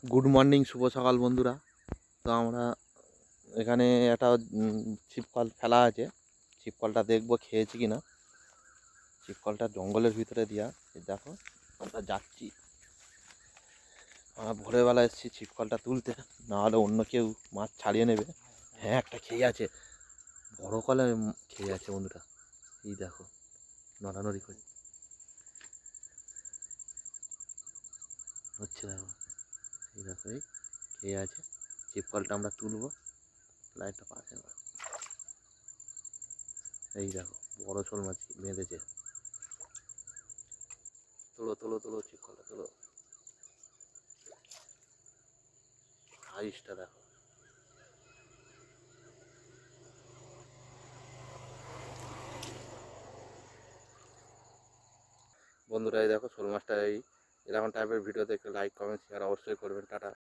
Good morning, শুভ সকাল বন্ধুরা। তো আমরা এখানে একটা ছিপকল ফেলা আছে। ছিপকলটা দেখবো খেয়েছি কি না। ছিপকলটা জঙ্গলের ভিতরে দিয়া, এই দেখো আমরা যাচ্ছি। আমরা ভোরবেলা এসেছি ছিপকলটা তুলতে, না হলে অন্য কেউ মাছ ছাড়িয়ে নেবে। হ্যাঁ, একটা খেয়ে আছে, বড় কলে খেয়ে আছে বন্ধুরা। এই দেখো নড়ানড়ি করে হচ্ছে, দেখো এই দেখো, এই খেয়ে আছে। ছিপকলটা আমরা তুলবো, লাইটটা পাশে। এই দেখো বড় শোল মাছ বেঁধেছে। তোলো তোলো তোলো, ছিপকলটা তোলো। সাইজটা দেখো বন্ধুরা। এই দেখো শোল মাছটা। এই এরকম টাইপের ভিডিও দেখে লাইক, কমেন্ট, শেয়ার অবশ্যই করবেন। টাটা।